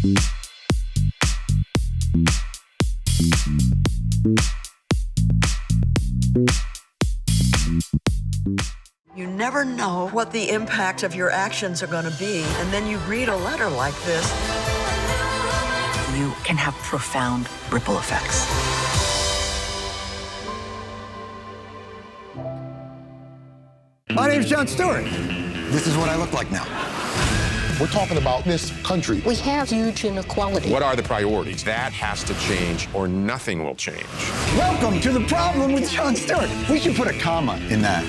You never know what the impact of your actions are going to be, and then you read a letter like this. You can have profound ripple effects. My name's Jon Stewart. This is what I look like now. We're talking about this country. We have huge inequality. What are the priorities? That has to change, or nothing will change. Welcome to The Problem with Jon Stewart. We should put a comma in that.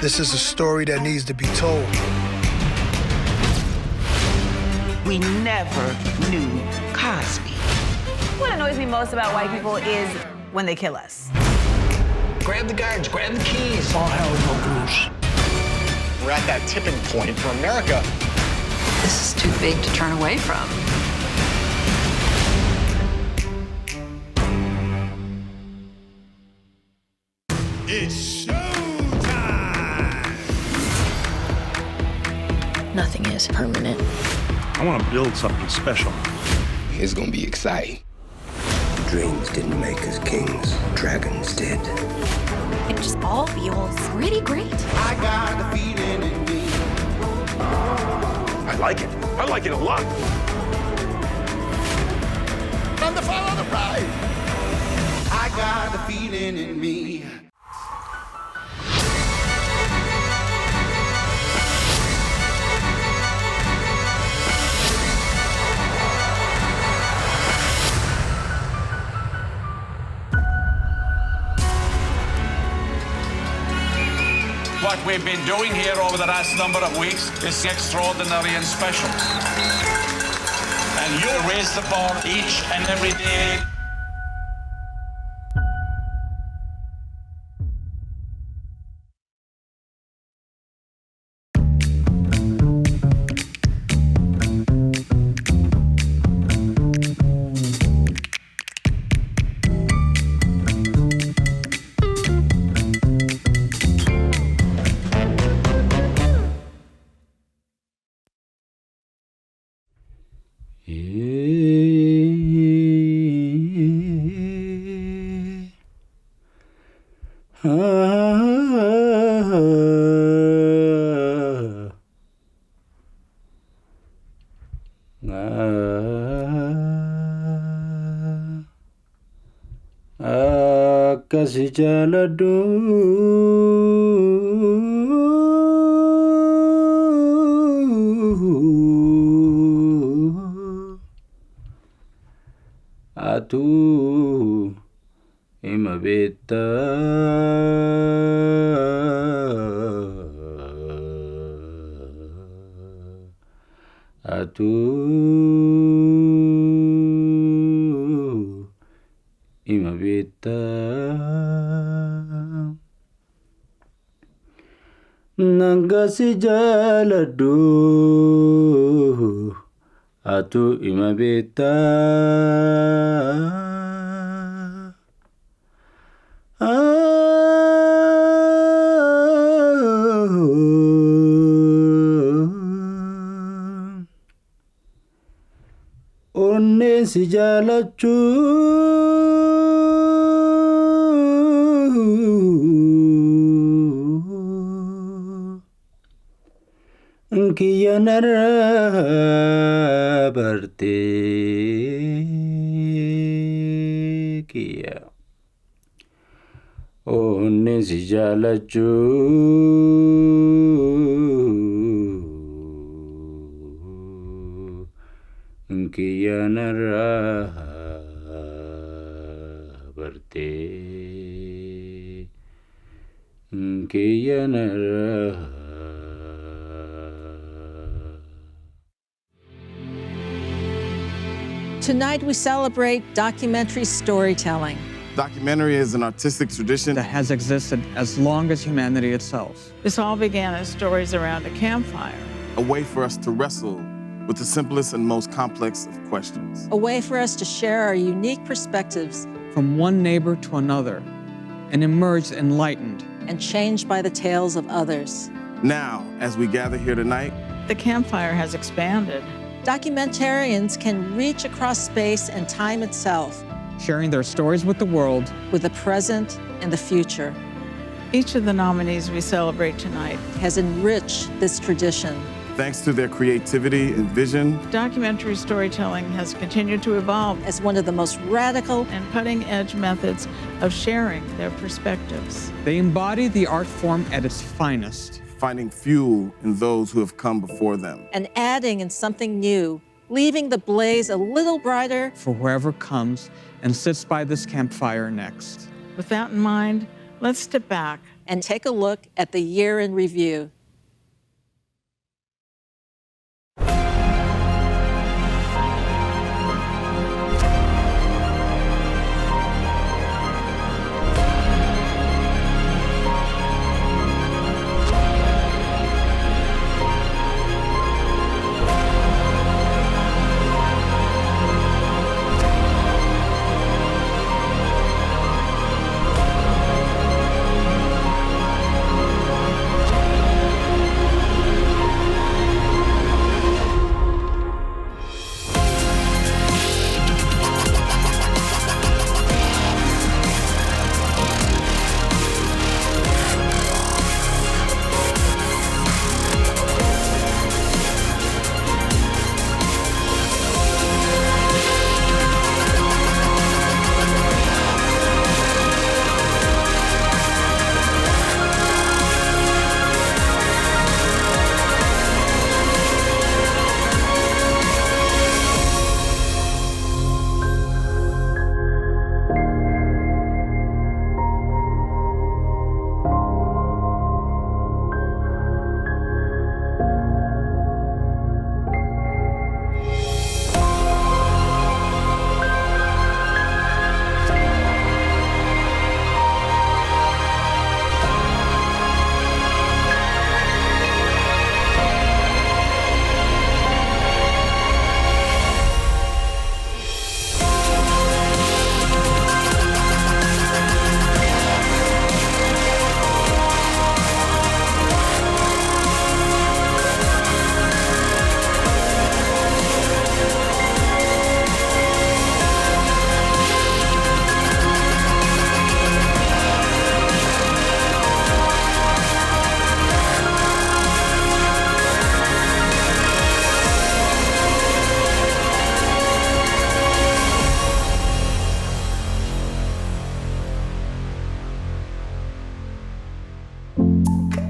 This is a story that needs to be told. We never knew Cosby. What annoys me most about white people is when they kill us. Grab the guards, grab the keys. All hell broke loose. We're at that tipping point for America. This is too big to turn away from. It's showtime! Nothing is permanent. I want to build something special. It's gonna be exciting. Dreams didn't make us kings, dragons did. It just all feels pretty great. I got the feeling in me. I like it. I like it a lot. On the fire on the ride! I got the feeling in me. What we've been doing here over the last number of weeks is extraordinary and special. And you raise the bar each and every day. Kasi jaladu atu imabeta atu imabeta nangasi jaladu atu imabeta onne si jalachu kiya nara barte kiya onne si jalachu kiya nara barte kiya nara. Tonight we celebrate documentary storytelling. Documentary is an artistic tradition that has existed as long as humanity itself. This all began as stories around a campfire. A way for us to wrestle with the simplest and most complex of questions. A way for us to share our unique perspectives. From one neighbor to another, and emerge enlightened. And changed by the tales of others. Now, as we gather here tonight, The campfire has expanded. Documentarians can reach across space and time itself, Sharing their stories with the world. with the present and the future, Each of the nominees we celebrate tonight. has enriched this tradition. Thanks to their creativity and vision, Documentary storytelling has continued to evolve as one of the most radical and cutting-edge methods of sharing their perspectives. They embody the art form at its finest, finding fuel in those who have come before them. and adding in something new, leaving the blaze a little brighter for whoever comes and sits by this campfire next. With that in mind, let's step back and take a look at the year in review.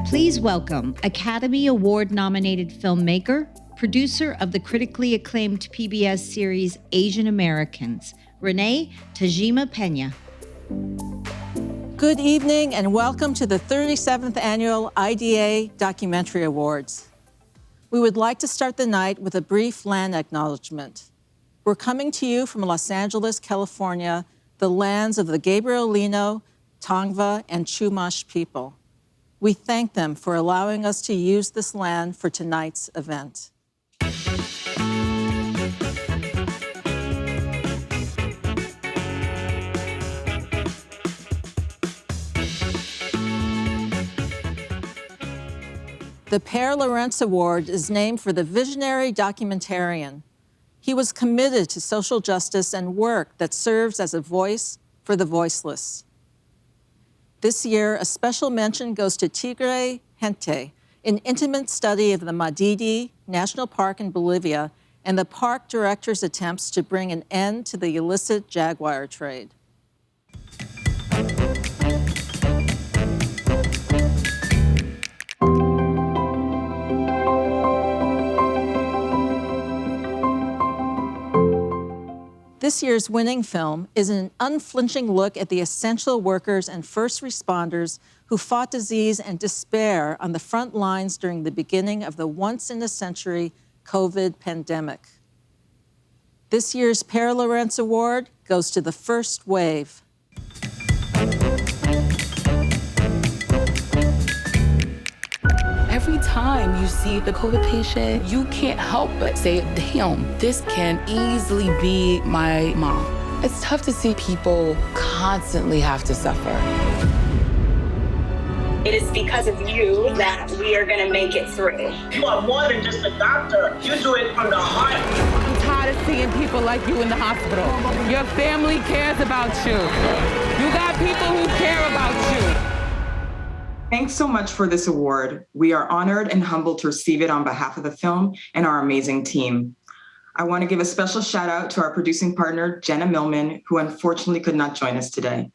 Please welcome Academy Award-nominated filmmaker, producer of the critically acclaimed PBS series Asian Americans, Renee Tajima Pena. Good evening and welcome to the 37th Annual IDA Documentary Awards. We would like to start the night with a brief land acknowledgement. We're coming to you from Los Angeles, California, the lands of the Gabrielino, Tongva, and Chumash people. We thank them for allowing us to use this land for tonight's event. The Pare Lorentz Award is named for the visionary documentarian. He was committed to social justice and work that serves as a voice for the voiceless. This year, a special mention goes to Tigre Gente, an intimate study of the Madidi National Park in Bolivia and the park director's attempts to bring an end to the illicit jaguar trade. This year's winning film is an unflinching look at the essential workers and first responders who fought disease and despair on the front lines during the beginning of the once-in-a-century COVID pandemic. This year's Pare Lorentz Award goes to The First Wave. Every time you see the COVID patient, you can't help but say, damn, this can easily be my mom. It's tough to see people constantly have to suffer. It is because of you that we are going to make it through. You are more than just a doctor. You do it from the heart. I'm tired of seeing people like you in the hospital. Your family cares about you. You got people who care about you. Thanks so much for this award. We are honored and humbled to receive it on behalf of the film and our amazing team. I want to give a special shout out to our producing partner, Jenna Millman, who unfortunately could not join us today.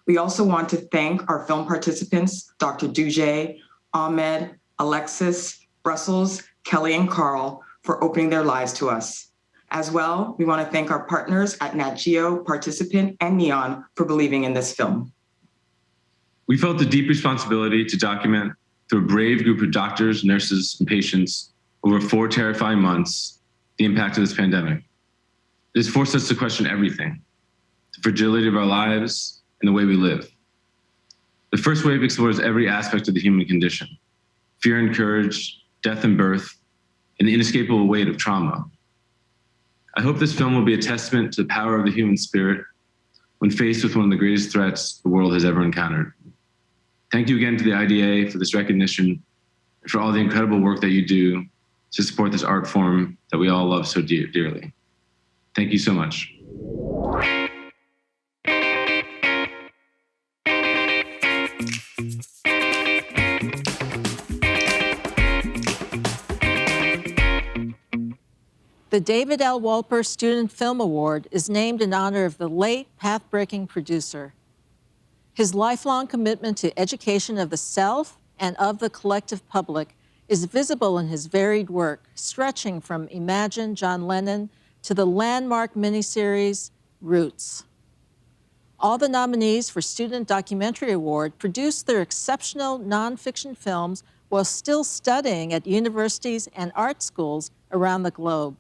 We also want to thank our film participants, Dr. Dujay, Ahmed, Alexis, Brussels, Kelly, and Carl for opening their lives to us. As well, we want to thank our partners at Nat Geo, Participant, and Neon for believing in this film. We felt a deep responsibility to document through a brave group of doctors, nurses, and patients over 4 terrifying months the impact of this pandemic. It has forced us to question everything, the fragility of our lives and the way we live. The first wave explores every aspect of the human condition: fear and courage, death and birth, and the inescapable weight of trauma. I hope this film will be a testament to the power of the human spirit when faced with one of the greatest threats the world has ever encountered. Thank you again to the IDA for this recognition and for all the incredible work that you do to support this art form that we all love so dearly. Thank you so much. The David L. Wolper Student Film Award is named in honor of the late path-breaking producer. His lifelong commitment to education of the self and of the collective public is visible in his varied work, stretching from Imagine John Lennon to the landmark miniseries Roots. All the nominees for Student Documentary Award produced their exceptional nonfiction films while still studying at universities and art schools around the globe.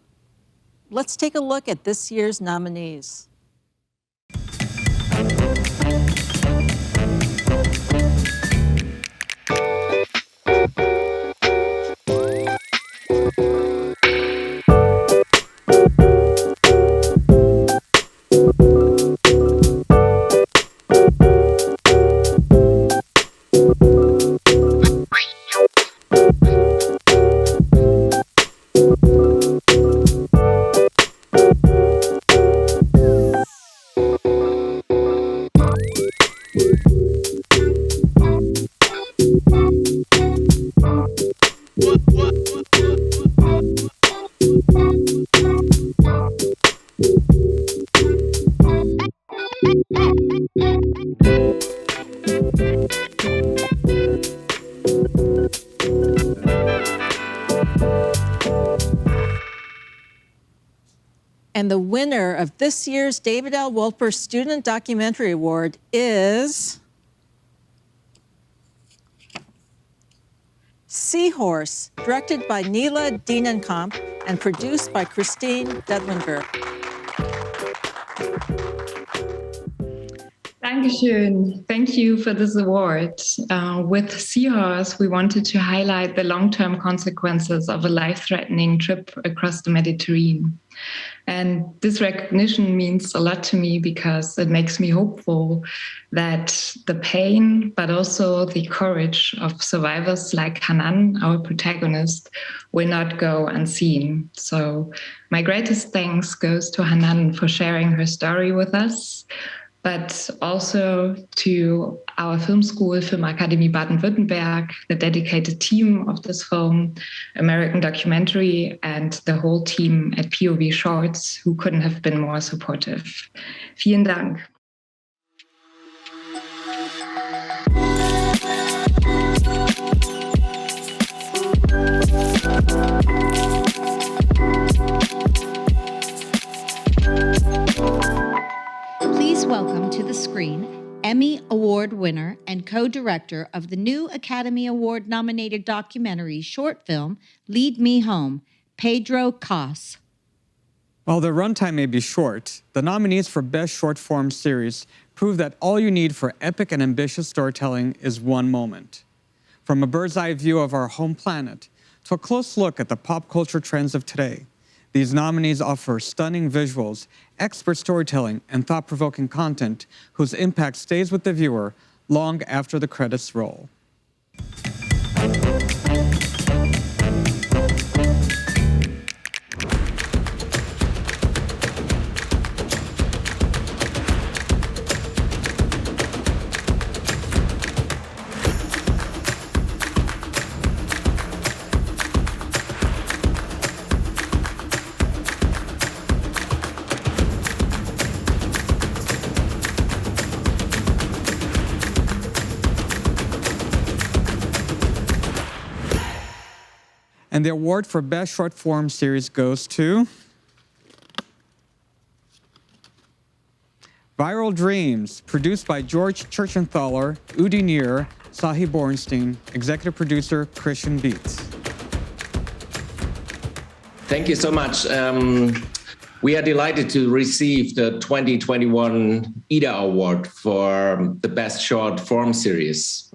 Let's take a look at this year's nominees. And the winner of this year's David L. Wolper Student Documentary Award is Seahorse, directed by Nila Dienenkamp and produced by Christine Dedlinger. Dankeschön. Thank you for this award. With Seahorse, we wanted to highlight the long-term consequences of a life-threatening trip across the Mediterranean. And this recognition means a lot to me because it makes me hopeful that the pain, but also the courage of survivors like Hanan, our protagonist, will not go unseen. So my greatest thanks goes to Hanan for sharing her story with us, but also to our film school, Film Academy Baden-Württemberg, the dedicated team of this film, American Documentary, and the whole team at POV Shorts, who couldn't have been more supportive. Vielen Dank. Please welcome to the screen Emmy Award winner and co-director of the new Academy Award-nominated documentary short film, Lead Me Home, Pedro Cos. While the runtime may be short, the nominees for Best Short Form Series prove that all you need for epic and ambitious storytelling is one moment. From a bird's-eye view of our home planet to a close look at the pop culture trends of today, these nominees offer stunning visuals, expert storytelling, and thought-provoking content whose impact stays with the viewer long after the credits roll. And the award for Best Short Form Series goes to Viral Dreams, produced by George Churchenthaler, Udi Nier, Sahi Bornstein, executive producer Christian Beats. Thank you so much. We are delighted to receive the 2021 IDA Award for the Best Short Form Series.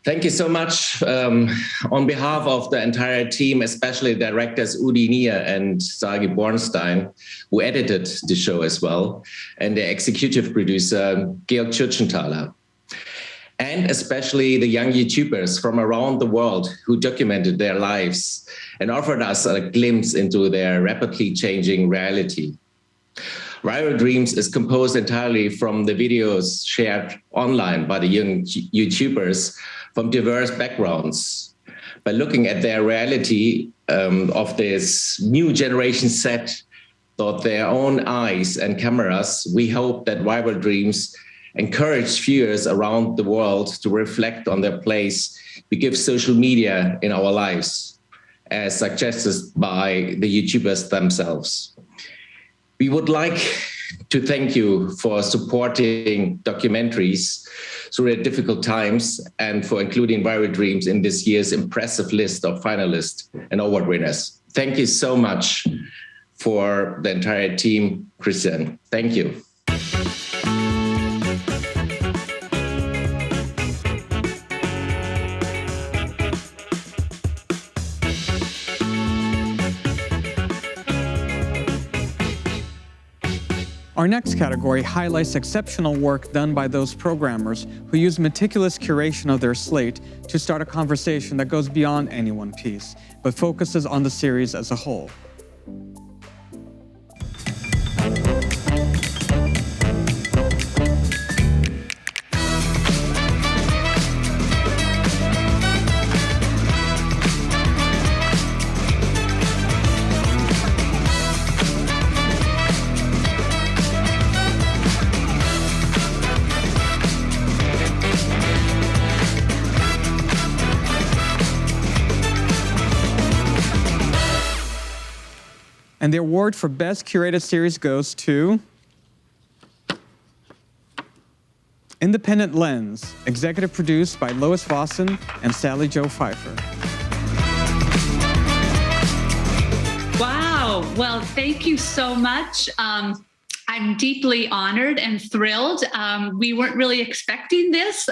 Thank you so much on behalf of the entire team, especially directors Udi Nier and Sagi Bornstein, who edited the show as well, and the executive producer Georg Churchenthaler. And especially the young YouTubers from around the world who documented their lives and offered us a glimpse into their rapidly changing reality. Viral Dreams is composed entirely from the videos shared online by the young YouTubers from diverse backgrounds. By looking at their reality of this new generation set through their own eyes and cameras, we hope that Viral Dreams encourage viewers around the world to reflect on their place we give social media in our lives, as suggested by the YouTubers themselves. We would like to thank you for supporting documentaries through the difficult times and for including Viral Dreams in this year's impressive list of finalists and award winners. Thank you so much for the entire team, Christian. Thank you. Our next category highlights exceptional work done by those programmers who use meticulous curation of their slate to start a conversation that goes beyond any one piece, but focuses on the series as a whole. And the award for Best Curated Series goes to Independent Lens, executive produced by Lois Vossen and Sally Jo Pfeiffer. Wow, well, thank you so much. I'm deeply honored and thrilled. We weren't really expecting this.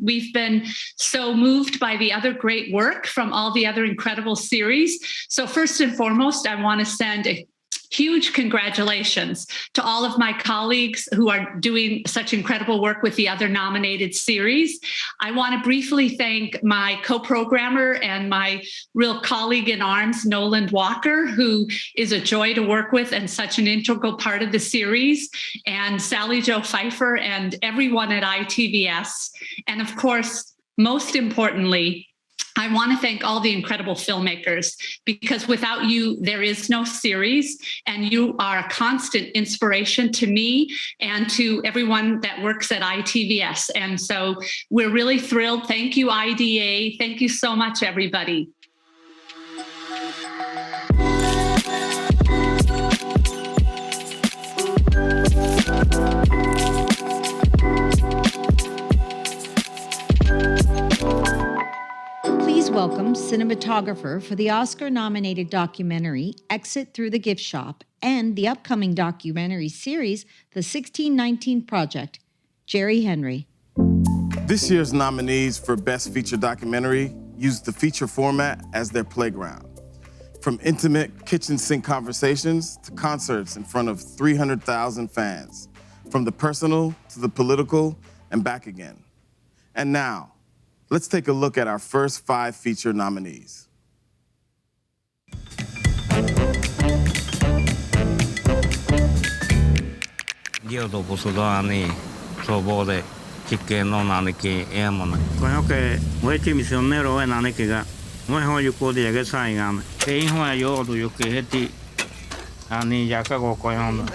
We've been so moved by the other great work from all the other incredible series. So first and foremost, I want to send a huge congratulations to all of my colleagues who are doing such incredible work with the other nominated series. I want to briefly thank my co-programmer and my real colleague in arms, Nolan Walker, who is a joy to work with and such an integral part of the series, and Sally Jo Pfeiffer and everyone at ITVS. And of course, most importantly, I want to thank all the incredible filmmakers, because without you, there is no series, and you are a constant inspiration to me and to everyone that works at ITVS. And so we're really thrilled. Thank you, IDA. Thank you so much, everybody. Please welcome cinematographer for the Oscar-nominated documentary Exit Through the Gift Shop and the upcoming documentary series The 1619 Project, Jerry Henry. This year's nominees for Best Feature Documentary used the feature format as their playground. From intimate kitchen sink conversations to concerts in front of 300,000 fans, from the personal to the political and back again. And now, let's take a look at our first 5 feature nominees. Geleto posudo ani sobode chique no nani que emona. Coño que huechi misionero en nani que ga. No es hoy yo de que saigan. Que hijo yo do yo que heti ani ya ka go coño.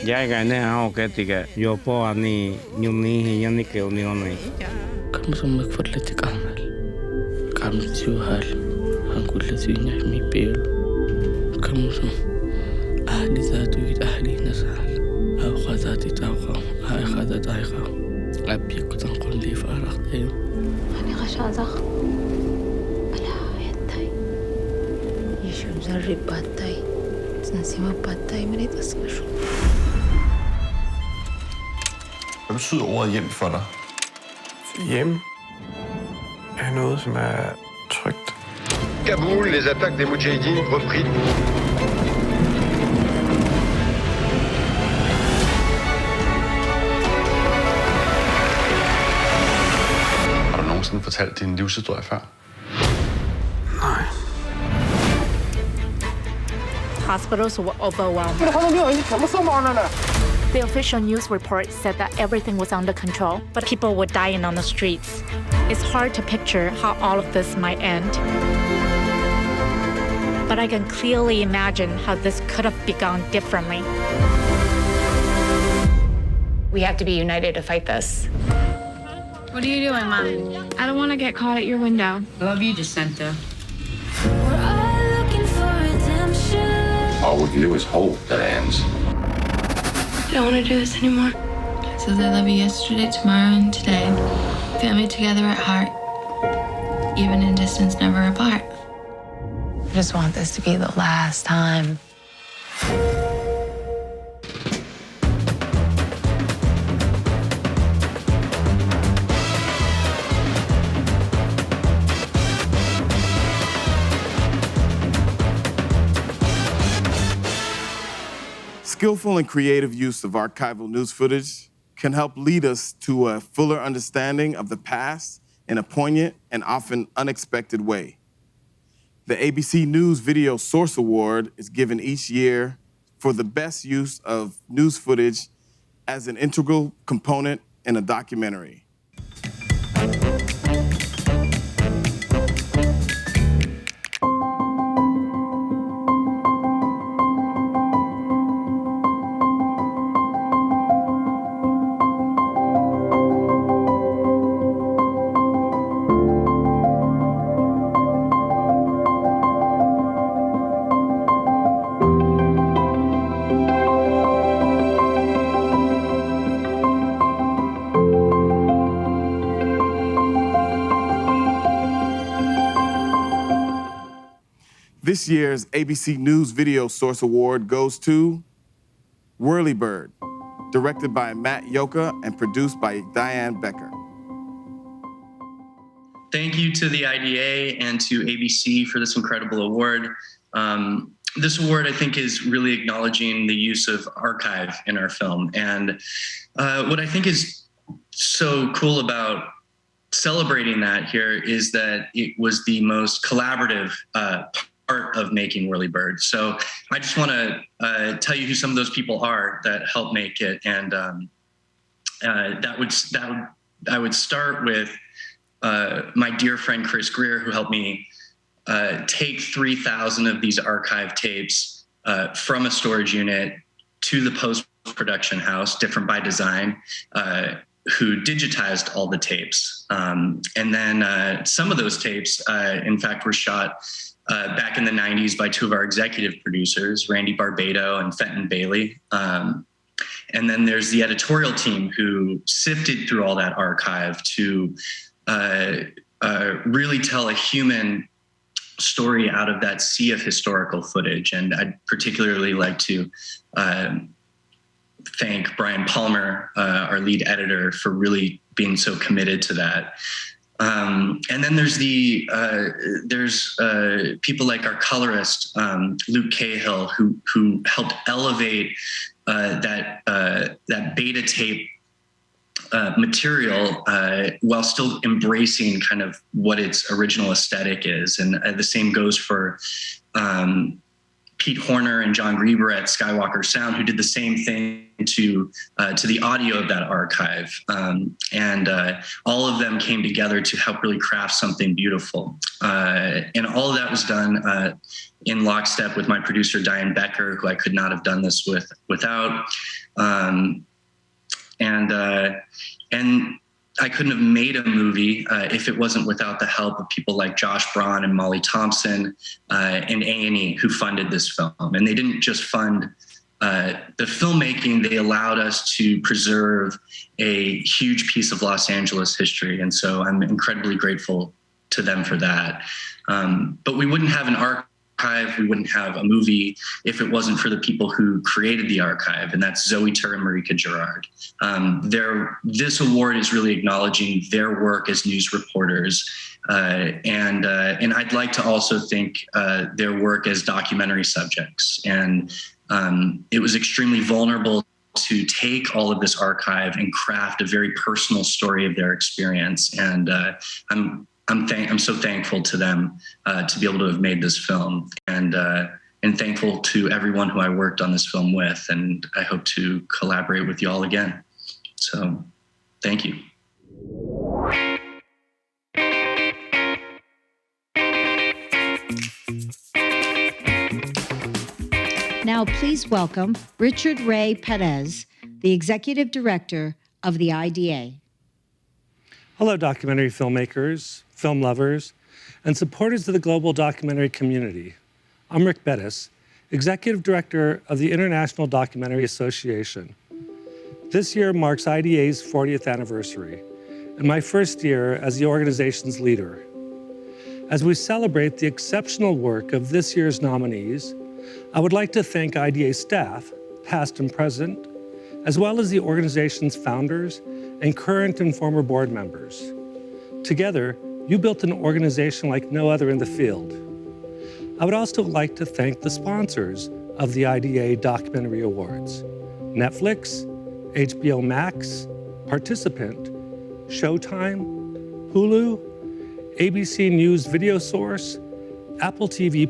Ya ga ne ha o que tiga yo po ani nyuni yani que unioni. كم سمك فرلتك أعمل كم سيوهال هنقول لسيني حمي بيل كم سم أهلي ذاتو يد أهلي نسال أو خذاتي تاوخا هاي خذات هايخا أبي كتن قل لي فارغ دايم أنا غشازخ بلا يداي يشو مزرب باتاي تنسيما باتاي مريد أسكشو Hvad betyder ordet hjem for dig? Hjem er noget, som er trygt. Kaboul, les attaques des Moudjahidines repris. Har du nogensinde fortalt din livshistorie før? Nej. Hospitals were overwhelmed. The official news report said that everything was under control, but people were dying on the streets. It's hard to picture how all of this might end. But I can clearly imagine how this could have begun differently. We have to be united to fight this. What are you doing, Mom? I don't want to get caught at your window. I love you, Jacinta. All we can do is hope that it ends. I don't want to do this anymore. It says I love you yesterday, tomorrow, and today. Family together at heart. Even in distance, never apart. I just want this to be the last time. Skillful and creative use of archival news footage can help lead us to a fuller understanding of the past in a poignant and often unexpected way. The ABC News VideoSource Award is given each year for the best use of news footage as an integral component in a documentary. This year's ABC News VideoSource Award goes to Whirlybird, directed by Matt Yoka and produced by Diane Becker. Thank you to the IDA and to ABC for this incredible award. This award, I think, is really acknowledging the use of archive in our film. And what I think is so cool about celebrating that here is that it was the most collaborative part of making Whirlybird. So I just want to tell you who some of those people are that helped make it. And I would start with my dear friend Chris Greer, who helped me take 3,000 of these archive tapes from a storage unit to the post-production house, Different by Design, who digitized all the tapes. And then some of those tapes, in fact, were shot back in the 90s by two of our executive producers, Randy Barbado and Fenton Bailey. And then there's the editorial team who sifted through all that archive to really tell a human story out of that sea of historical footage. And I'd particularly like to thank Brian Palmer, our lead editor, for really being so committed to that. And then there's people like our colorist, Luke Cahill, who helped elevate that beta tape material while still embracing kind of what its original aesthetic is. And the same goes for Pete Horner and John Grieber at Skywalker Sound, who did the same thing to the audio of that archive. And all of them came together to help really craft something beautiful. And all of that was done in lockstep with my producer, Diane Becker, who I could not have done this without. And I couldn't have made a movie if it wasn't without the help of people like Josh Braun and Molly Thompson and A&E who funded this film. And they didn't just fund the filmmaking, they allowed us to preserve a huge piece of Los Angeles history. And so I'm incredibly grateful to them for that. But we wouldn't have an archive, we wouldn't have a movie if it wasn't for the people who created the archive, and that's Zoe Tur and Marika Gerard. This award is really acknowledging their work as news reporters, and I'd like to also thank their work as documentary subjects. And it was extremely vulnerable to take all of this archive and craft a very personal story of their experience. And I'm so thankful to them to be able to have made this film, and thankful to everyone who I worked on this film with. And I hope to collaborate with you all again. So, thank you. Now, please welcome Richard Ray Perez, the Executive Director of the IDA. Hello, documentary filmmakers, film lovers, and supporters of the global documentary community. I'm Rick Bettis, Executive Director of the International Documentary Association. This year marks IDA's 40th anniversary, and my first year as the organization's leader. As we celebrate the exceptional work of this year's nominees, I would like to thank IDA staff, past and present, as well as the organization's founders and current and former board members. Together, you built an organization like no other in the field. I would also like to thank the sponsors of the IDA Documentary Awards: Netflix, HBO Max, Participant, Showtime, Hulu, ABC News VideoSource, Apple TV+,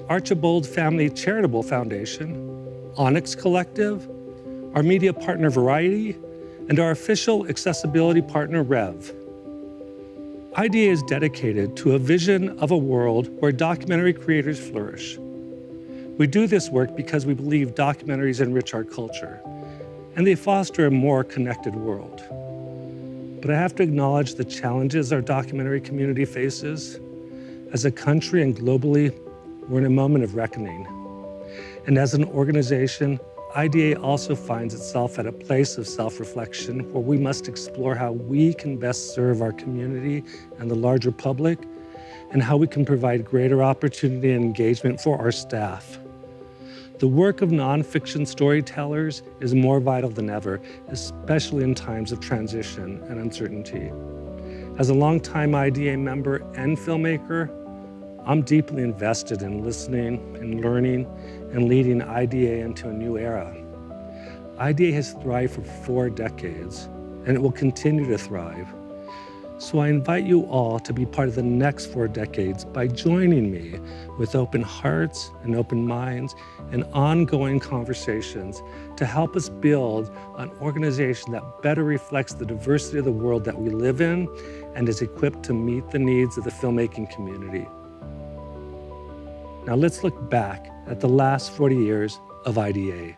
Archibald Family Charitable Foundation, Onyx Collective, our media partner Variety, and our official accessibility partner Rev. IDA is dedicated to a vision of a world where documentary creators flourish. We do this work because we believe documentaries enrich our culture, and they foster a more connected world. But I have to acknowledge the challenges our documentary community faces. As a country and globally, we're in a moment of reckoning. And as an organization, IDA also finds itself at a place of self-reflection where we must explore how we can best serve our community and the larger public, and how we can provide greater opportunity and engagement for our staff. The work of nonfiction storytellers is more vital than ever, especially in times of transition and uncertainty. As a longtime IDA member and filmmaker, I'm deeply invested in listening and learning and leading IDA into a new era. IDA has thrived for 4 decades, and it will continue to thrive. So I invite you all to be part of the next 4 decades by joining me with open hearts and open minds and ongoing conversations to help us build an organization that better reflects the diversity of the world that we live in and is equipped to meet the needs of the filmmaking community. Now let's look back at the last 40 years of IDA.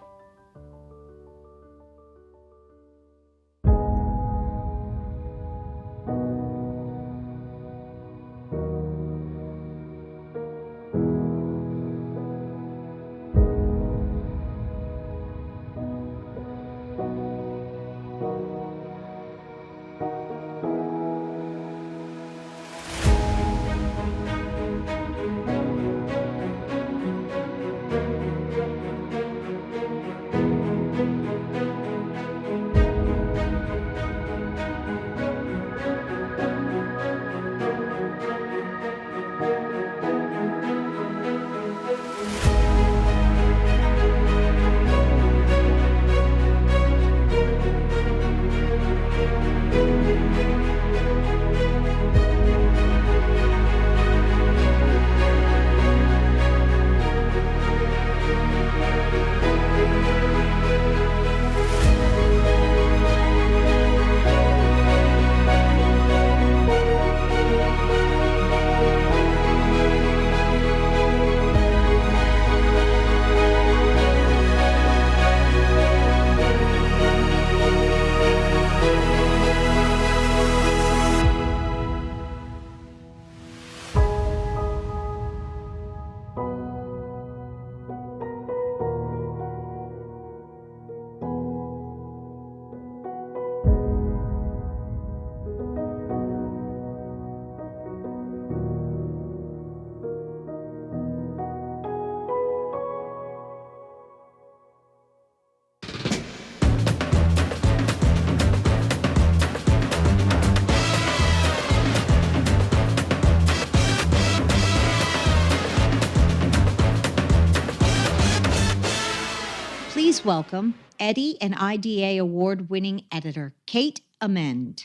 Please welcome Eddie and IDA award-winning editor, Kate Amend.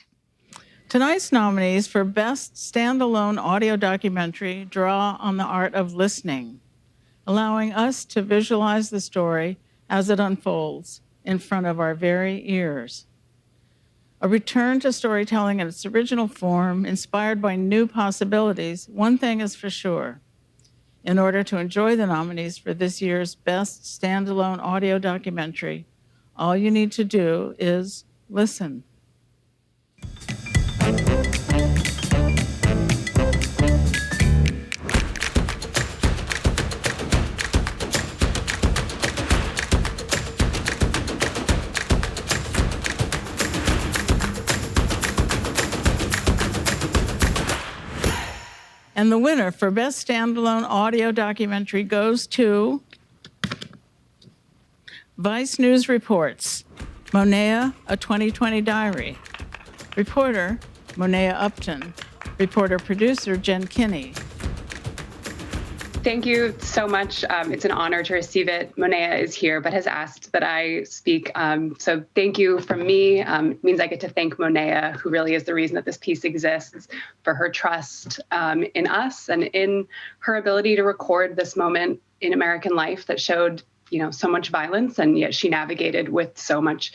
Tonight's nominees for Best Standalone Audio Documentary draw on the art of listening, allowing us to visualize the story as it unfolds in front of our very ears. A return to storytelling in its original form, inspired by new possibilities. One thing is for sure. In order to enjoy the nominees for this year's Best Standalone Audio Documentary, all you need to do is listen. And the winner for Best Standalone Audio Documentary goes to Vice News Reports, Monea, A 2020 Diary. Reporter, Monea Upton. Reporter-producer, Jen Kinney. Thank you so much. It's an honor to receive it. Monea is here, but has asked that I speak. So thank you from me. It means I get to thank Monea, who really is the reason that this piece exists, for her trust in us and in her ability to record this moment in American life that showed, so much violence, and yet she navigated with so much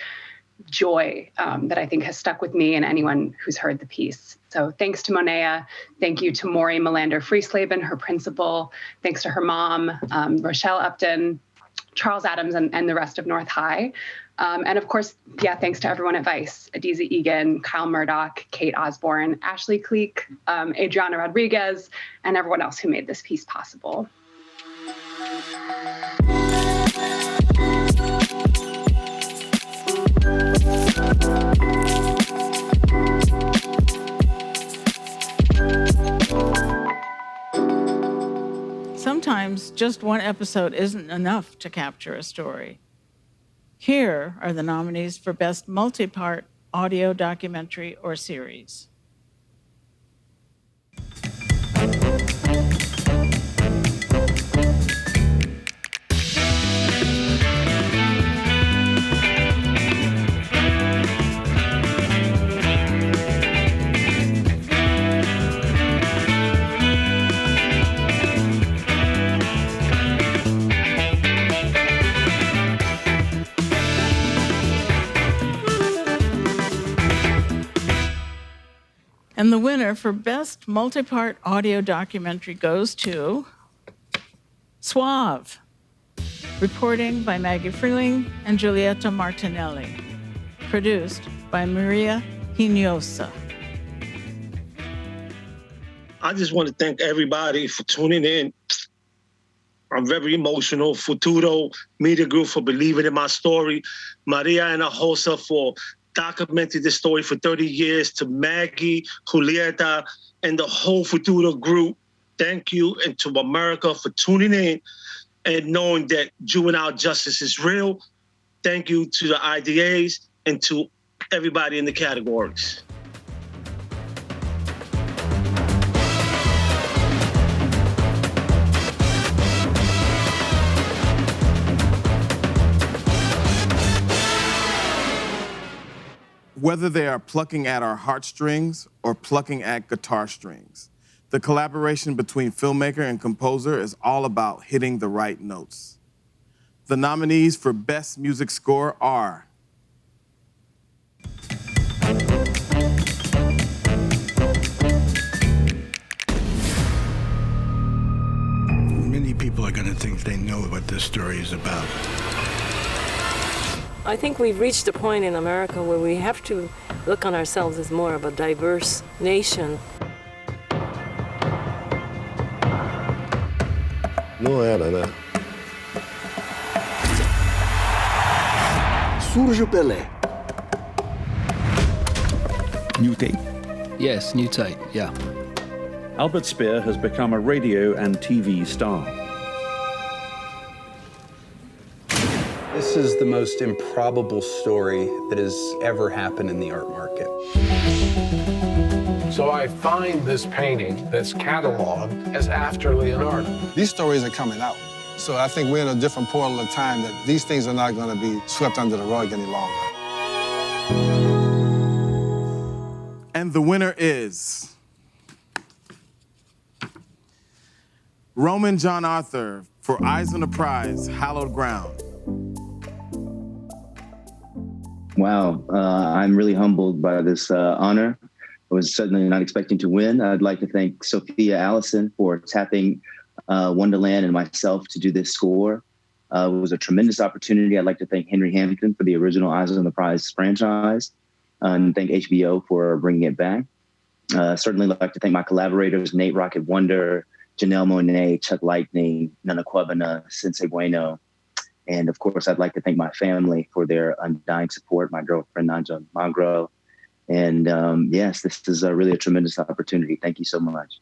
joy that I think has stuck with me and anyone who's heard the piece. So thanks to Monea. Thank you to Maury Melander-Friesleben, her principal. Thanks to her mom, Rochelle Upton, Charles Adams, and the rest of North High. And of course, thanks to everyone at Vice, Adiza Egan, Kyle Murdoch, Kate Osborne, Ashley Cleek, Adriana Rodriguez, and everyone else who made this piece possible. Sometimes just one episode isn't enough to capture a story. Here are the nominees for Best Multi-Part Audio Documentary or Series. And the winner for Best Multi-Part Audio Documentary goes to Suave, reporting by Maggie Freeling and Giulietta Martinelli, produced by Maria Hinojosa. I just want to thank everybody for tuning in. I'm very emotional. Futuro Media Group for believing in my story. Maria and Hinojosa for documented this story for 30 years, to Maggie, Julieta, and the whole Futuro group. Thank you. And to America for tuning in and knowing that juvenile justice is real. Thank you to the IDAs and to everybody in the categories. Whether they are plucking at our heartstrings or plucking at guitar strings, the collaboration between filmmaker and composer is all about hitting the right notes. The nominees for Best Music Score are Many people are going to think they know what this story is about. I think we've reached a point in America where we have to look on ourselves as more of a diverse nation. No era, né? Surge o Pelé. New tape? Yes, new tape, yeah. Albert Speer has become a radio and TV star. This is the most improbable story that has ever happened in the art market. So I find this painting that's cataloged as after Leonardo. These stories are coming out. So I think we're in a different portal of time that these things are not going to be swept under the rug any longer. And the winner is Roman John Arthur for Eyes on the Prize, Hallowed Ground. Wow, I'm really humbled by this honor. I was certainly not expecting to win. I'd like to thank Sophia Allison for tapping Wonderland and myself to do this score. It was a tremendous opportunity. I'd like to thank Henry Hampton for the original Eyes on the Prize franchise, and thank HBO for bringing it back. Certainly like to thank my collaborators, Nate Rocket Wonder, Janelle Monáe, Chuck Lightning, Nana Kwabena, Sensei Bueno. And of course, I'd like to thank my family for their undying support, my girlfriend, Nanja Magro. And yes, this is really a tremendous opportunity. Thank you so much.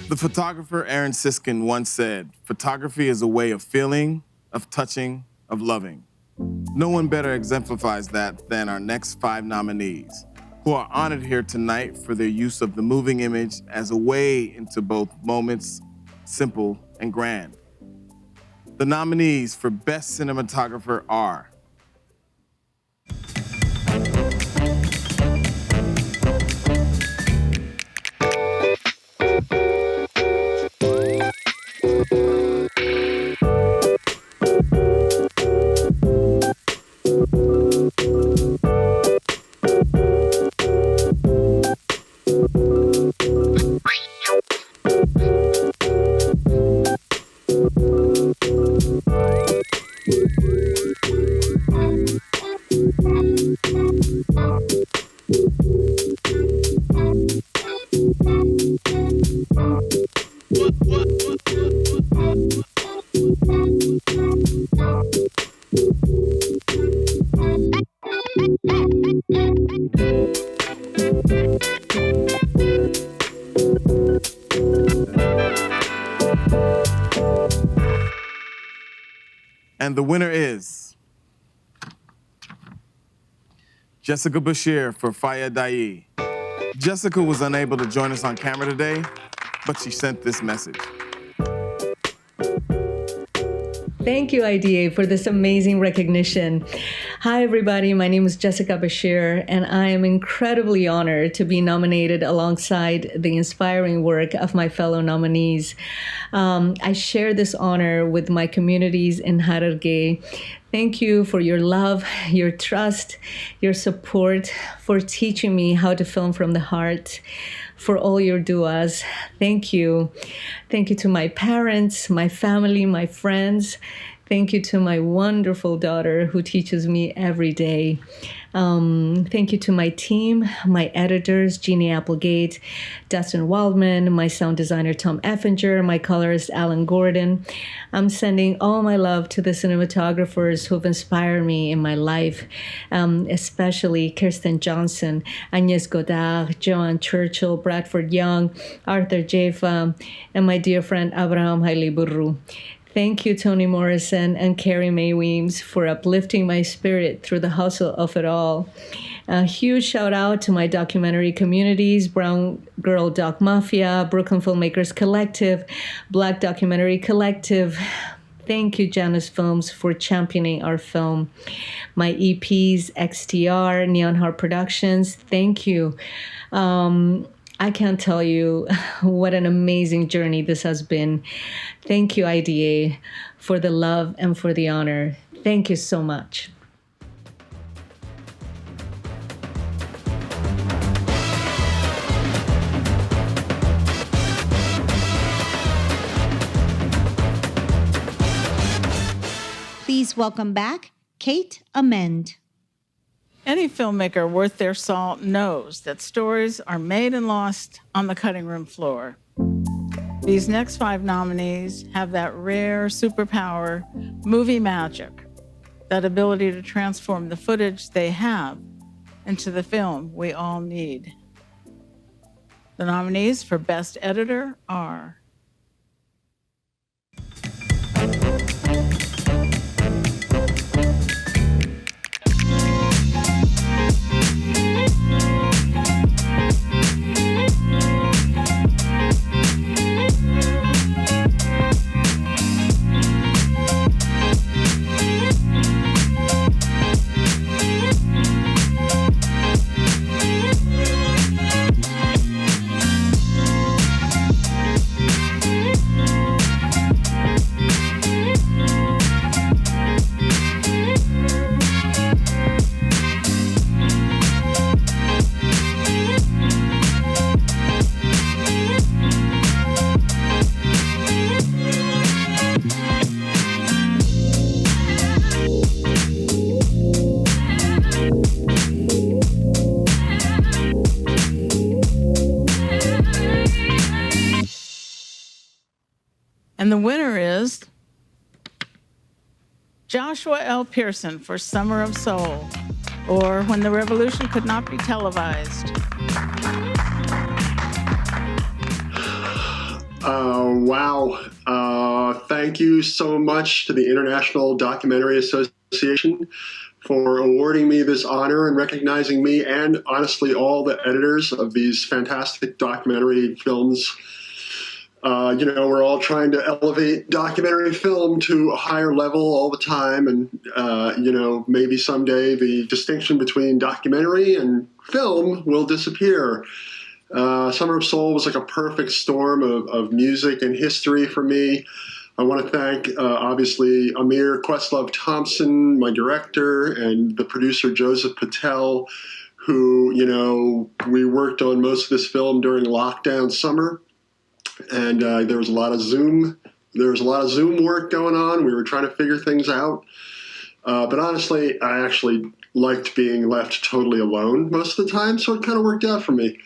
The photographer Aaron Siskin once said, photography is a way of feeling, of touching, of loving. No one better exemplifies that than our next 5 nominees, who are honored here tonight for their use of the moving image as a way into both moments, simple and grand. The nominees for Best Cinematographer are And the winner is Jessica Bashir for Faya Dai. Jessica was unable to join us on camera today, but she sent this message. Thank you, IDA, for this amazing recognition. Hi, everybody. My name is Jessica Bashir, and I am incredibly honored to be nominated alongside the inspiring work of my fellow nominees. I share this honor with my communities in Hararghe. Thank you for your love, your trust, your support, for teaching me how to film from the heart, for all your duas. Thank you. Thank you to my parents, my family, my friends. Thank you to my wonderful daughter who teaches me every day. Thank you to my team, my editors, Jeannie Applegate, Dustin Waldman, my sound designer, Tom Effinger, my colorist, Alan Gordon. I'm sending all my love to the cinematographers who've inspired me in my life, especially Kirsten Johnson, Agnes Godard, Joan Churchill, Bradford Young, Arthur Jaffa, and my dear friend, Abraham Haile Burru. Thank you, Toni Morrison and Carrie Mae Weems, for uplifting my spirit through the hustle of it all. A huge shout out to my documentary communities, Brown Girl Doc Mafia, Brooklyn Filmmakers Collective, Black Documentary Collective. Thank you, Janus Films, for championing our film. My EPs, XTR, Neon Heart Productions, thank you. I can't tell you what an amazing journey this has been. Thank you, IDA, for the love and for the honor. Thank you so much. Please welcome back Kate Amend. Any filmmaker worth their salt knows that stories are made and lost on the cutting room floor. These next 5 nominees have that rare superpower, movie magic, that ability to transform the footage they have into the film we all need. The nominees for Best Editor are And the winner is Joshua L. Pearson for Summer of Soul, or When the Revolution Could Not Be Televised. Wow. Thank you so much to the International Documentary Association for awarding me this honor and recognizing me and, honestly, all the editors of these fantastic documentary films. We're all trying to elevate documentary film to a higher level all the time. And, maybe someday the distinction between documentary and film will disappear. Summer of Soul was like a perfect storm of music and history for me. I want to thank, obviously, Amir Questlove Thompson, my director, and the producer Joseph Patel, who, we worked on most of this film during lockdown summer. And there was a lot of Zoom work going on. We were trying to figure things out. But honestly, I actually liked being left totally alone most of the time, so it kind of worked out for me.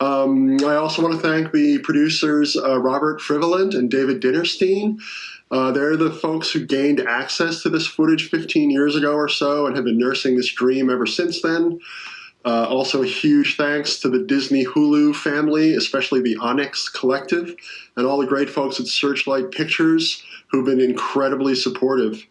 I also want to thank the producers, Robert Frivolent and David Dinerstein. They're the folks who gained access to this footage 15 years ago or so and have been nursing this dream ever since then. Also, a huge thanks to the Disney Hulu family, especially the Onyx Collective, and all the great folks at Searchlight Pictures who've been incredibly supportive.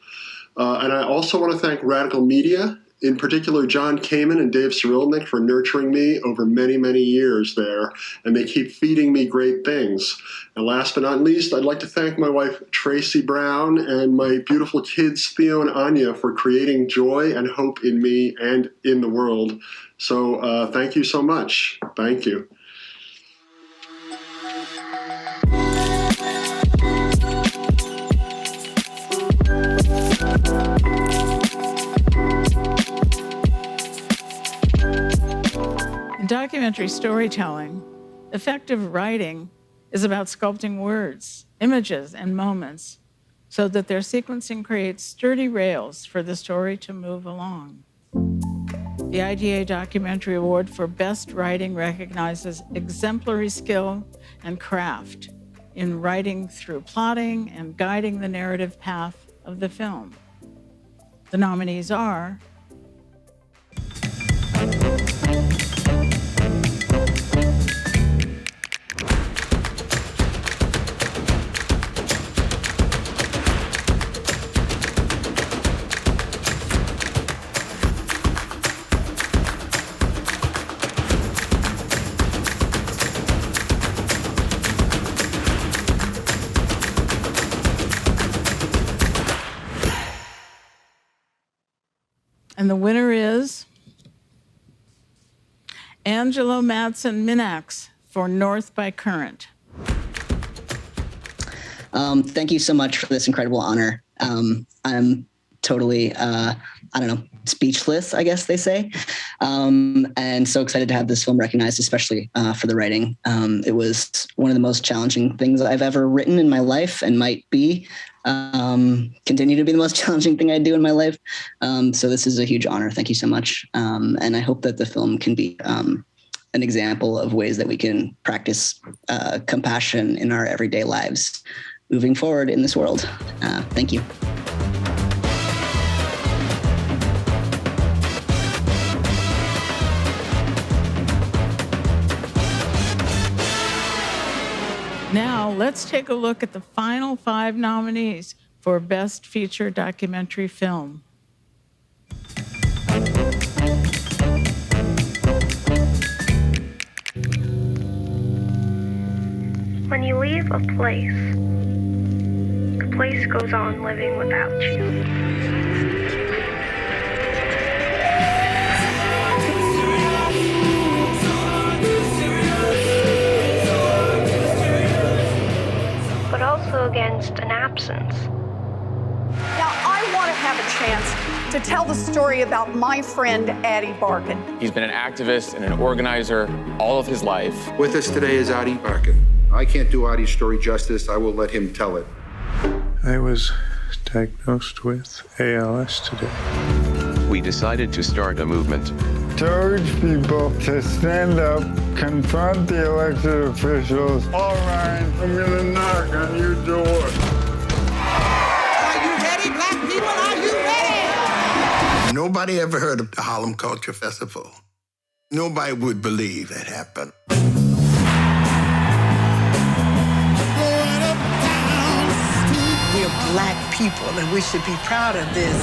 And I also want to thank Radical Media, in particular John Kamen and Dave Cyrilnik, for nurturing me over many, many years there, and they keep feeding me great things. And last but not least, I'd like to thank my wife, Tracy Brown, and my beautiful kids, Theo and Anya, for creating joy and hope in me and in the world. So thank you so much. Thank you. In documentary storytelling, effective writing is about sculpting words, images, and moments so that their sequencing creates sturdy rails for the story to move along. The IDA Documentary Award for Best Writing recognizes exemplary skill and craft in writing through plotting and guiding the narrative path of the film. The nominees are and the winner is Angelo Madsen Minax for North by Current. Thank you so much for this incredible honor. I'm totally, speechless, I guess they say. And so excited to have this film recognized, especially for the writing. It was one of the most challenging things I've ever written in my life and might be continue to be the most challenging thing I do in my life. So this is a huge honor. Thank you so much. And I hope that the film can be an example of ways that we can practice compassion in our everyday lives moving forward in this world. Thank you. Now, let's take a look at the final 5 nominees for Best Feature Documentary Film. When you leave a place, the place goes on living without you. But also against an absence. Now, I want to have a chance to tell the story about my friend, Addie Barkin. He's been an activist and an organizer all of his life. With us today is Addie Barkin. I can't do Addie's story justice. I will let him tell it. I was diagnosed with ALS today. We decided to start a movement to urge people to stand up, confront the elected officials. All right, I'm gonna knock on your door. Nobody ever heard of the Harlem Culture Festival. Nobody would believe that happened. We are Black people, and we should be proud of this.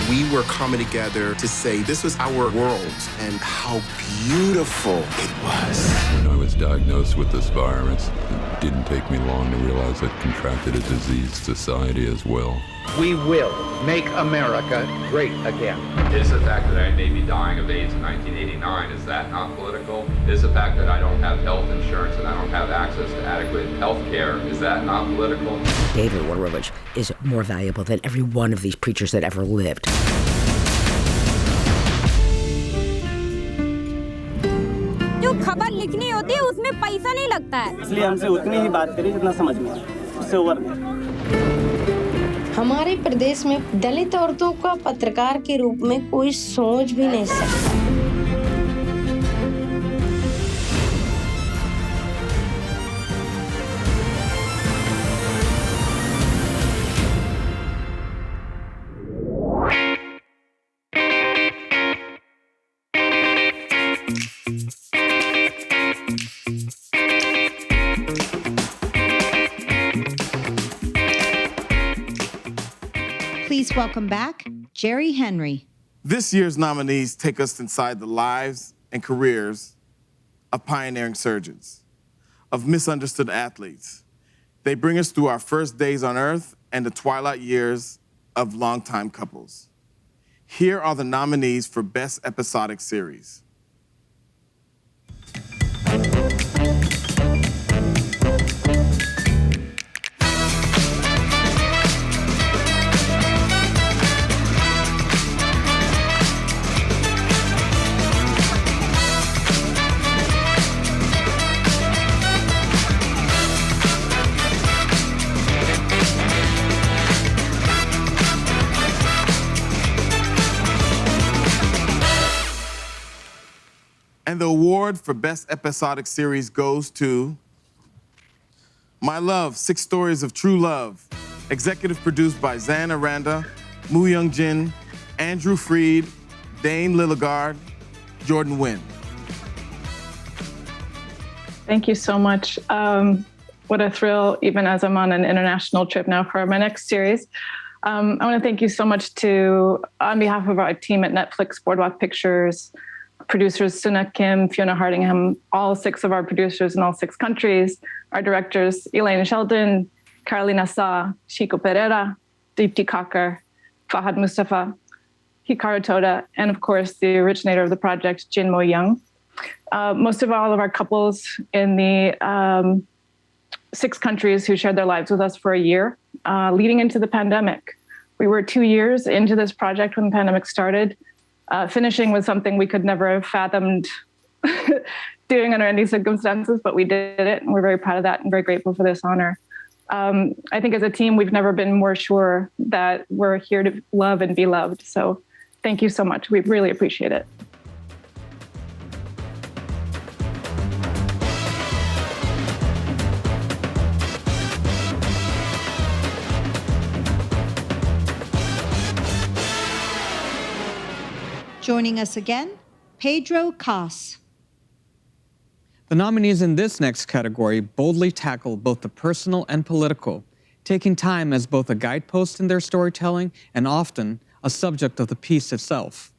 We were coming together to say this was our world and how beautiful it was. When I was diagnosed with this virus, it didn't take me long to realize I'd contracted a diseased society as well. We will make America great again. Is the fact that I may be dying of AIDS in 1989, is that not political? Is the fact that I don't have health insurance and I don't have access to adequate health care, is that not political? David Wojciechowski is more valuable than every one of these preachers that ever lived. जो खबर लिखनी होती है उसमें पैसा नहीं लगता है। इसलिए हमसे उतनी ही बात करिए जितना समझ में आए, उससे ओवर नहीं। हमारे प्रदेश में दलित औरतों का पत्रकार के रूप में कोई सोच भी नहीं सकता। Please welcome back Jerry Henry. This year's nominees take us inside the lives and careers of pioneering surgeons, of misunderstood athletes. They bring us through our first days on Earth and the twilight years of longtime couples. Here are the nominees for Best Episodic Series. And the award for Best Episodic Series goes to My Love, 6 Stories of True Love, executive produced by Zan Aranda, Moo Young Jin, Andrew Freed, Dane Lilligard, Jordan Wynn. Thank you so much. What a thrill, even as I'm on an international trip now for my next series. I want to thank you so much on behalf of our team at Netflix, Boardwalk Pictures, producers Suna Kim, Fiona Hardingham, all 6 of our producers in all 6 countries, our directors Elaine Sheldon, Carolina Sa, Chico Pereira, Deepti Kakar, Fahad Mustafa, Hikaru Toda, and of course the originator of the project, Jin Mo Young. Most of all of our couples in the 6 countries who shared their lives with us for a year, leading into the pandemic. We were 2 years into this project when the pandemic started, finishing was something we could never have fathomed doing under any circumstances, but we did it, and we're very proud of that and very grateful for this honor. I think as a team, we've never been more sure that we're here to love and be loved. So thank you so much. We really appreciate it. Joining us again, Pedro Cas. The nominees in this next category boldly tackle both the personal and political, taking time as both a guidepost in their storytelling and often a subject of the piece itself.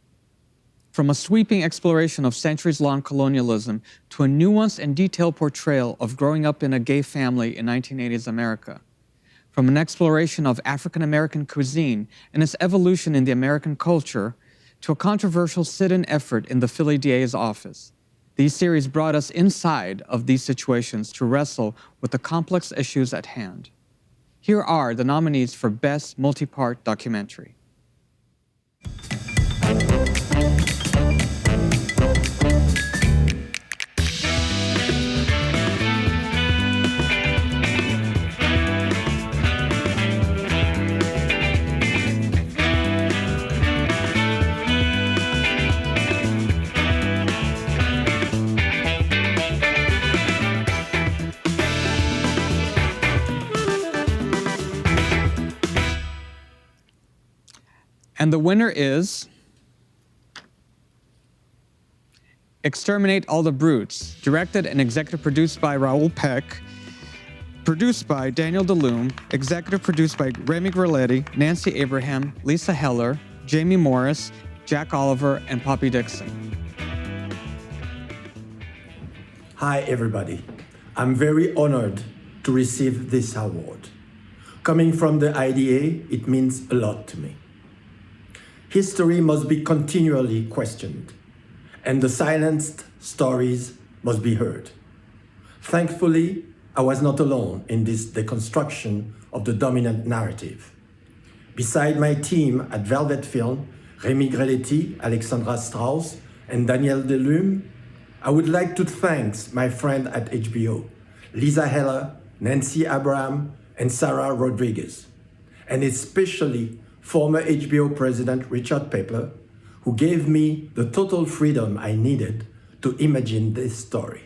From a sweeping exploration of centuries-long colonialism to a nuanced and detailed portrayal of growing up in a gay family in 1980s America. From an exploration of African-American cuisine and its evolution in the American culture to a controversial sit-in effort in the Philly DA's office. These series brought us inside of these situations to wrestle with the complex issues at hand. Here are the nominees for Best Multi-Part Documentary. And the winner is Exterminate All the Brutes, directed and executive produced by Raoul Peck, produced by Daniel DeLume, executive produced by Remy Grilletti, Nancy Abraham, Lisa Heller, Jamie Morris, Jack Oliver, and Poppy Dixon. Hi, everybody. I'm very honored to receive this award. Coming from the IDA, it means a lot to me. History must be continually questioned, and the silenced stories must be heard. Thankfully, I was not alone in this deconstruction of the dominant narrative. Beside my team at Velvet Film, Remy Grilletti, Alexandra Strauss, and Daniel DeLume, I would like to thank my friend at HBO, Lisa Heller, Nancy Abraham, and Sarah Rodriguez, and especially former HBO president Richard Pepler, who gave me the total freedom I needed to imagine this story.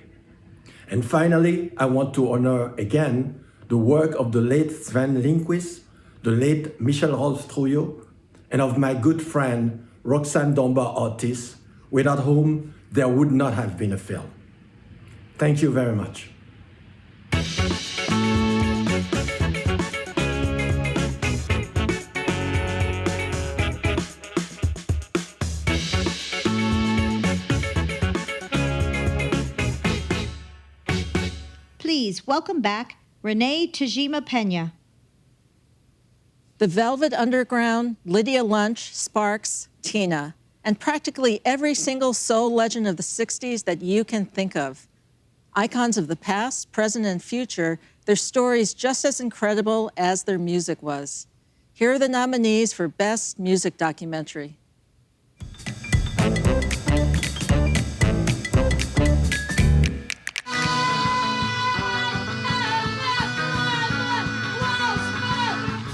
And finally, I want to honor again the work of the late Sven Lindqvist, the late Michel Rolf-Trouillot, and of my good friend Roxane Domba-Ortiz, without whom there would not have been a film. Thank you very much. Please welcome back Renee Tajima Pena. The Velvet Underground, Lydia Lunch, Sparks, Tina, and practically every single soul legend of the 60s that you can think of. Icons of the past, present, and future, their stories just as incredible as their music was. Here are the nominees for Best Music Documentary.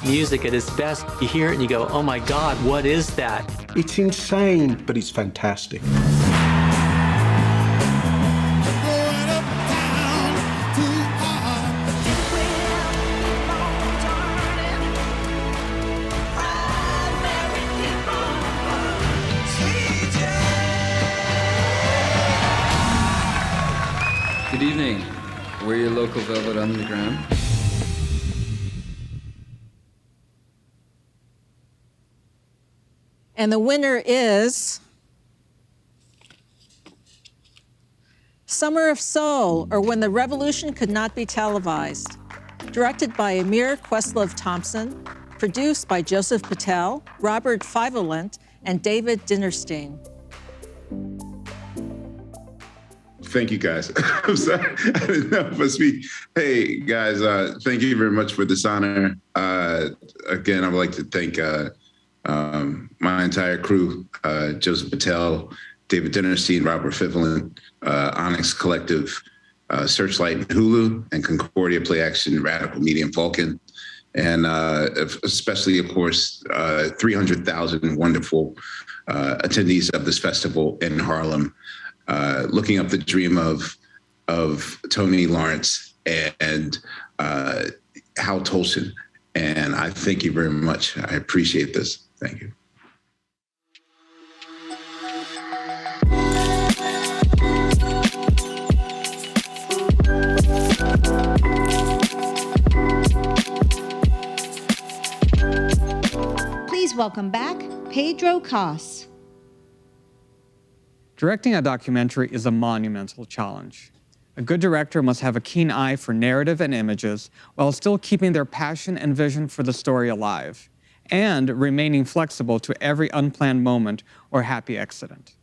Music at its best, you hear it and you go, oh my God, what is that? It's insane, but it's fantastic. Good evening. We're your local Velvet Underground. And the winner is Summer of Soul, or When the Revolution Could Not Be Televised. Directed by Amir Questlove Thompson, produced by Joseph Patel, Robert Fivolent, and David Dinerstein. Thank you, guys. I'm sorry. I didn't know if I speak. Hey, guys, thank you very much for this honor. Again, I would like to thank my entire crew, Joseph Patel, David Dinerstein, Robert Fivolent, Onyx Collective, Searchlight and Hulu, and Concordia Play Action, Radical Media and Falcon. And especially, of course, 300,000 wonderful attendees of this festival in Harlem, looking up the dream of Tony Lawrence and Hal Tolson. And I thank you very much. I appreciate this. Thank you. Please welcome back Pedro Cos. Directing a documentary is a monumental challenge. A good director must have a keen eye for narrative and images while still keeping their passion and vision for the story alive, and remaining flexible to every unplanned moment or happy accident.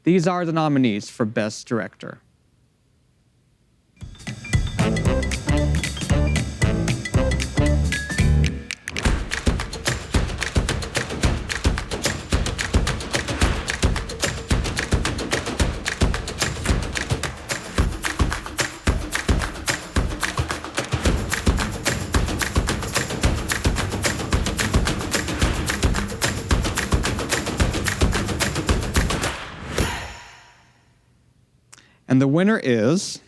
These are the nominees for Best Director. And the winner is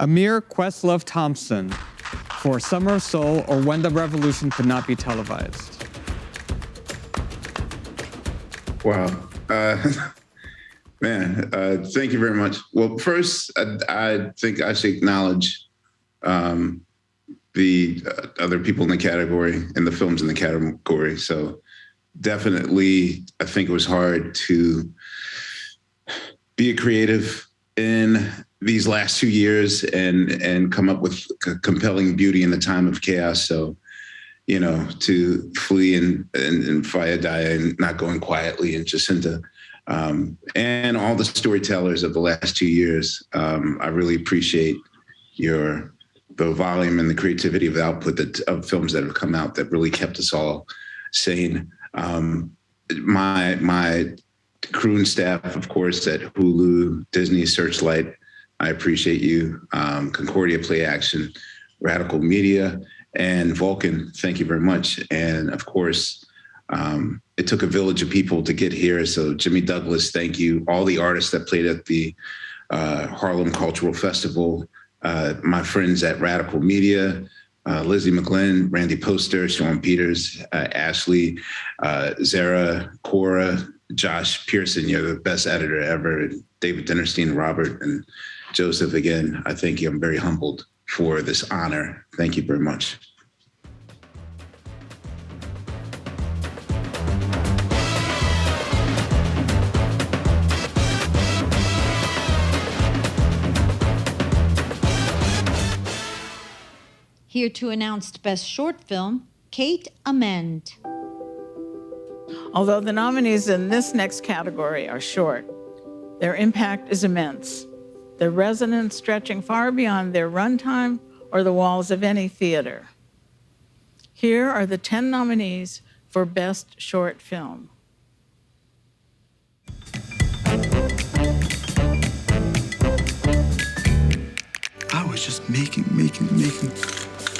Amir Questlove Thompson for Summer of Soul, or When the Revolution Could Not Be Televised. Wow. Man, thank you very much. Well, first, I think I should acknowledge the other people in the category and the films in the category. So definitely, I think it was hard to be a creative in these last 2 years and come up with compelling beauty in the time of chaos. So, you know, to flee and fire die and not going quietly and Jacinta, and all the storytellers of the last 2 years. I really appreciate the volume and the creativity of the output of films that have come out that really kept us all sane. My crew and staff, of course, at Hulu, Disney, Searchlight, I appreciate you. Concordia Play Action, Radical Media, and Vulcan, thank you very much. And of course, it took a village of people to get here. So Jimmy Douglas, thank you. All the artists that played at the Harlem Cultural Festival, my friends at Radical Media, Lizzie McGlynn, Randy Poster, Sean Peters, Ashley, Zara, Cora, Josh Pearson, you're the best editor ever, and David Dinnerstein, Robert, and Joseph, again, I thank you. I'm very humbled for this honor. Thank you very much. Here to announce Best Short Film, Kate Amend. Although the nominees in this next category are short, their impact is immense, their resonance stretching far beyond their runtime or the walls of any theater. Here are the 10 nominees for Best Short Film. I was just making.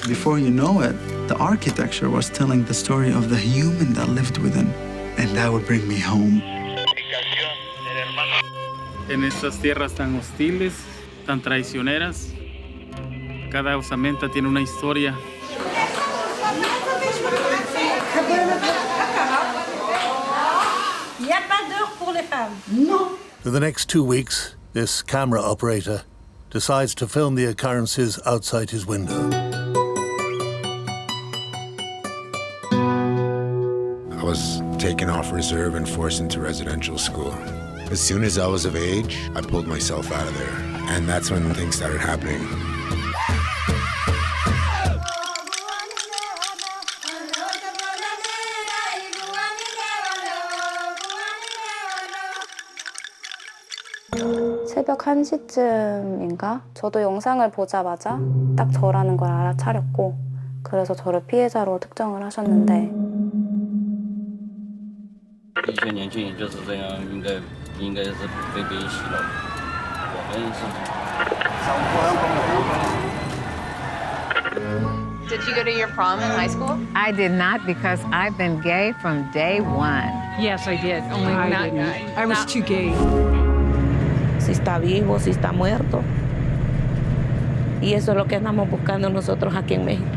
Before you know it, the architecture was telling the story of the human that lived within, and that would bring me home. En estas tierras tan hostiles, tan traicioneras, cada osamenta tiene una historia. For the next 2 weeks, this camera operator decides to film the occurrences outside his window. I was taken off reserve and forced into residential school. As soon as I was of age, I pulled myself out of there. And that's when things started happening. 새벽 1시쯤인가? 저도 영상을 보자마자 딱 저라는 걸 알아차렸고 그래서 저를 피해자로 특정을 하셨는데 一些年轻人就是这样，应该是被洗脑。我们是。Did you go to your prom in high school? I did not because I've been gay from day one. Yes, I did. Only I was too gay. Si está vivo, si está muerto. Y eso es lo que estamos buscando nosotros aquí en México.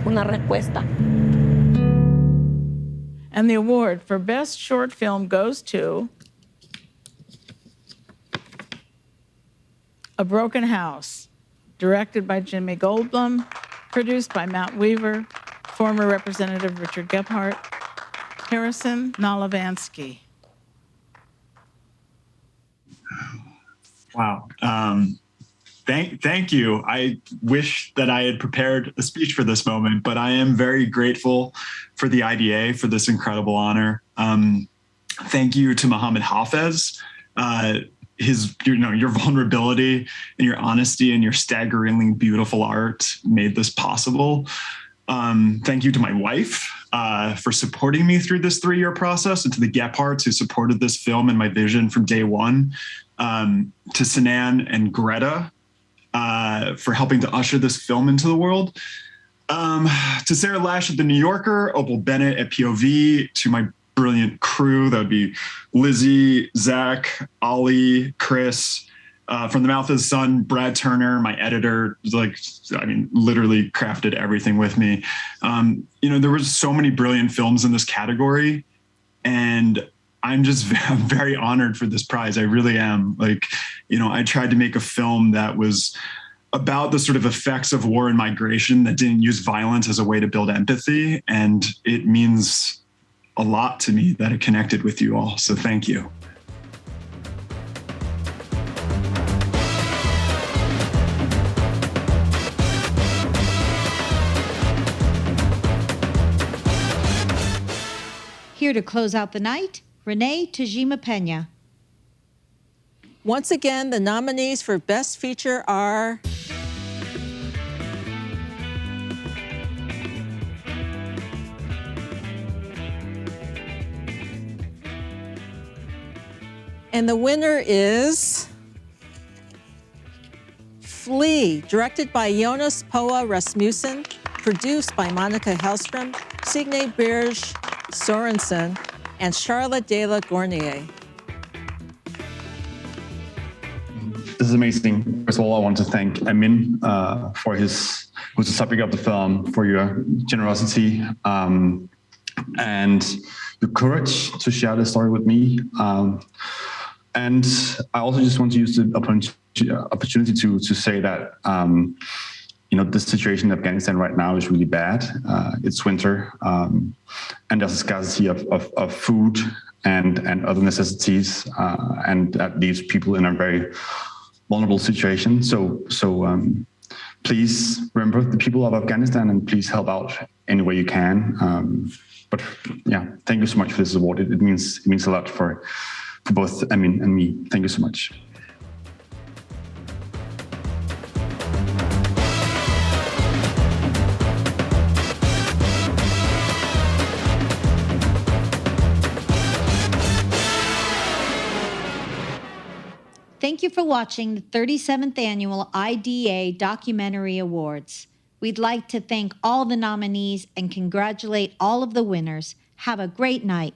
Una respuesta. And the award for Best Short Film goes to A Broken House, directed by Jimmy Goldblum, produced by Matt Weaver, former Representative Richard Gephardt, Harrison Nalavansky. Wow. Thank you. I wish that I had prepared a speech for this moment, but I am very grateful for the IDA for this incredible honor. Thank you to Mohammed Hafez. Your vulnerability and your honesty and your staggeringly beautiful art made this possible. Thank you to my wife for supporting me through this 3-year process, and to the Gephardts who supported this film and my vision from day one. To Sinan and Greta for helping to usher this film into the world. To Sarah Lash at The New Yorker, Opal Bennett at POV, to my brilliant crew, that would be Lizzie, Zach, Ollie, Chris, from The Mouth of the Sun, Brad Turner, my editor, literally crafted everything with me. There was so many brilliant films in this category, and I'm very honored for this prize. I really am. Like, you know, I tried to make a film that was about the sort of effects of war and migration that didn't use violence as a way to build empathy. And it means a lot to me that it connected with you all. So thank you. Here to close out the night, Renee Tajima Pena. Once again, the nominees for Best Feature are and the winner is Flee, directed by Jonas Poa Rasmussen, produced by Monica Hellstrom, Signe Birge Sorensen, and Charlotte de la Gournier. This is amazing. First of all, I want to thank Emin who's the subject of the film, for your generosity and your courage to share this story with me. And I also just want to use the opportunity to say that you know, the situation in Afghanistan right now is really bad. It's winter, and there's a scarcity of food and other necessities, and that leaves people in a very vulnerable situation. So please remember the people of Afghanistan, and please help out any way you can. But yeah, thank you so much for this award. It means a lot for both Emin and me. Thank you so much. Thank you for watching the 37th Annual IDA Documentary Awards. We'd like to thank all the nominees and congratulate all of the winners. Have a great night.